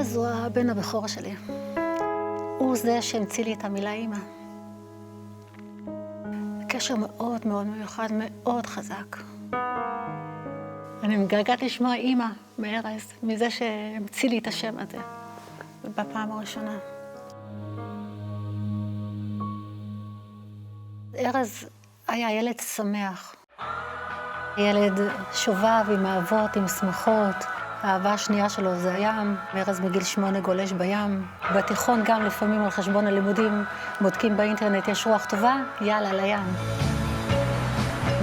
ארז הוא הבן הבכור שלי. הוא זה שהמציא לי את המילה אמא. קשר מאוד מאוד מיוחד, מאוד חזק. אני מתגעגעת לשמוע אמא מארז, מזה שהמציא לי את השם הזה, בפעם הראשונה. ארז היה ילד שמח. ילד שובב עם אהבות, עם שמחות. האהבה השנייה שלו זה הים. ארז מגיל 8 גולש בים. בתיכון גם לפעמים על חשבון הלימודים בודקים באינטרנט, יש רוח טובה, יאללה, לים.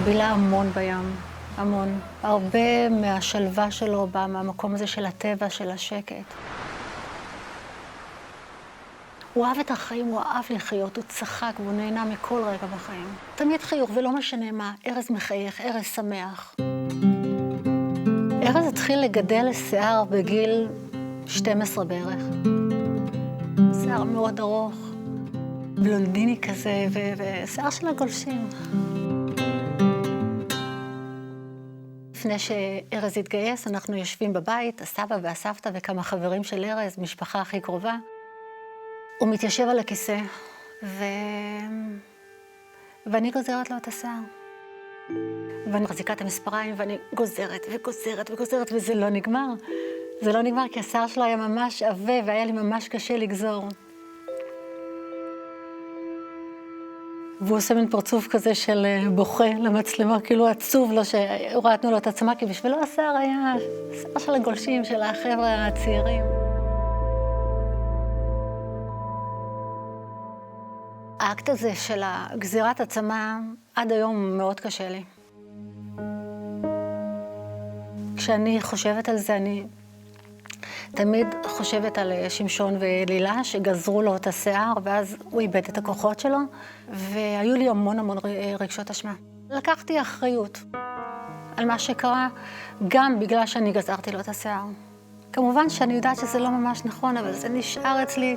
בילה המון בים, המון. הרבה מהשלווה שלו בא מהמקום הזה של הטבע, של השקט. הוא אהב את החיים, הוא אהב לחיות, הוא צחק והוא נהנה מכל רגע בחיים. תמיד חיוך ולא משנה מה, ארז מחייך, ארז שמח. ארז התחיל לגדל שיער בגיל 12 בערך. שיער מאוד ארוך, בלונדיני כזה, ושיער של הגולשים. לפני שארז התגייס, אנחנו יושבים בבית, הסבא והסבתא וכמה חברים של ארז, משפחה הכי קרובה. הוא מתיישב על הכיסא, ואני גוזרת לו את השיער. ואני מחזיקה את המספריים, ואני גוזרת וגוזרת וגוזרת, וזה לא נגמר. זה לא נגמר, כי השיער שלו היה ממש עבה, והיה לי ממש קשה לגזור. והוא עושה מין פרצוף כזה של בוכה למצלמה, כאילו עצוב לו שהורדנו לו את עצמה, כי בשבילו השיער היה שיער של הגולשים, של החבר'ה הצעירים. האקט הזה של גזירת עצמה עד היום מאוד קשה לי. כשאני חושבת על זה, אני תמיד חושבת על שמשון ולילה שגזרו לו את השיער, ואז הוא איבד את הכוחות שלו, והיו לי המון המון רגשות אשמה. לקחתי אחריות על מה שקרה, גם בגלל שאני גזרתי לו את השיער. כמובן שאני יודעת שזה לא ממש נכון, אבל זה נשאר אצלי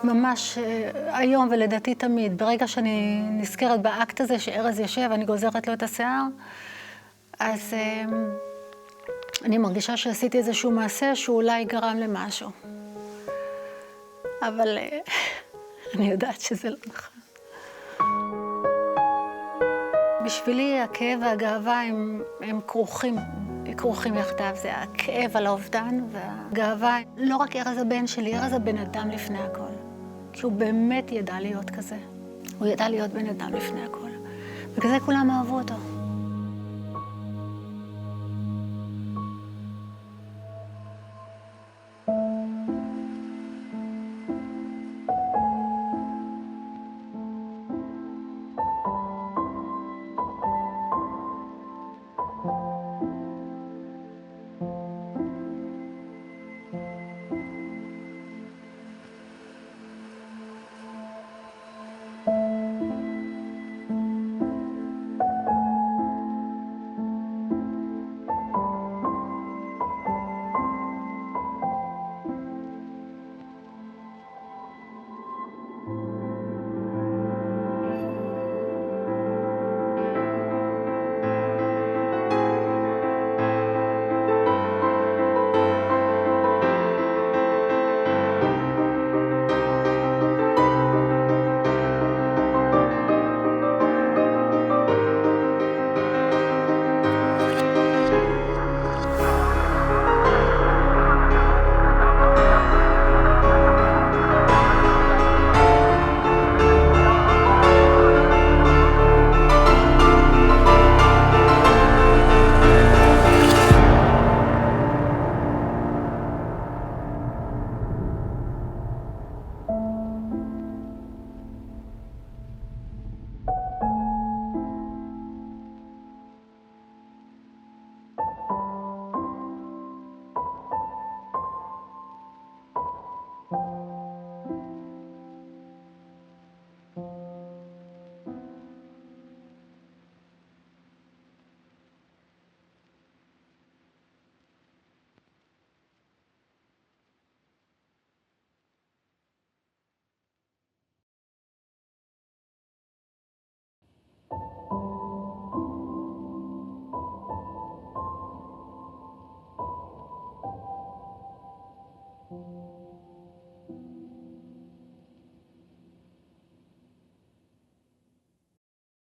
ממש היום ולדעתי תמיד. ברגע שאני נזכרת באקט הזה שארז יושב, אני גוזרת לו את השיער, אז אני מרגישה שעשיתי איזשהו מעשה שאולי גרם למשהו. אבל אני יודעת שזה לא נכון. בשבילי הכאב והגאווה הם כרוכים יחדיו. זה הכאב על האובדן והגאווה. לא רק ארז הבן שלי, ארז הבן אדם לפני הכל. כי הוא באמת ידע להיות כזה. הוא ידע להיות בן אדם לפני הכל. וכזה כולם אהבו אותו.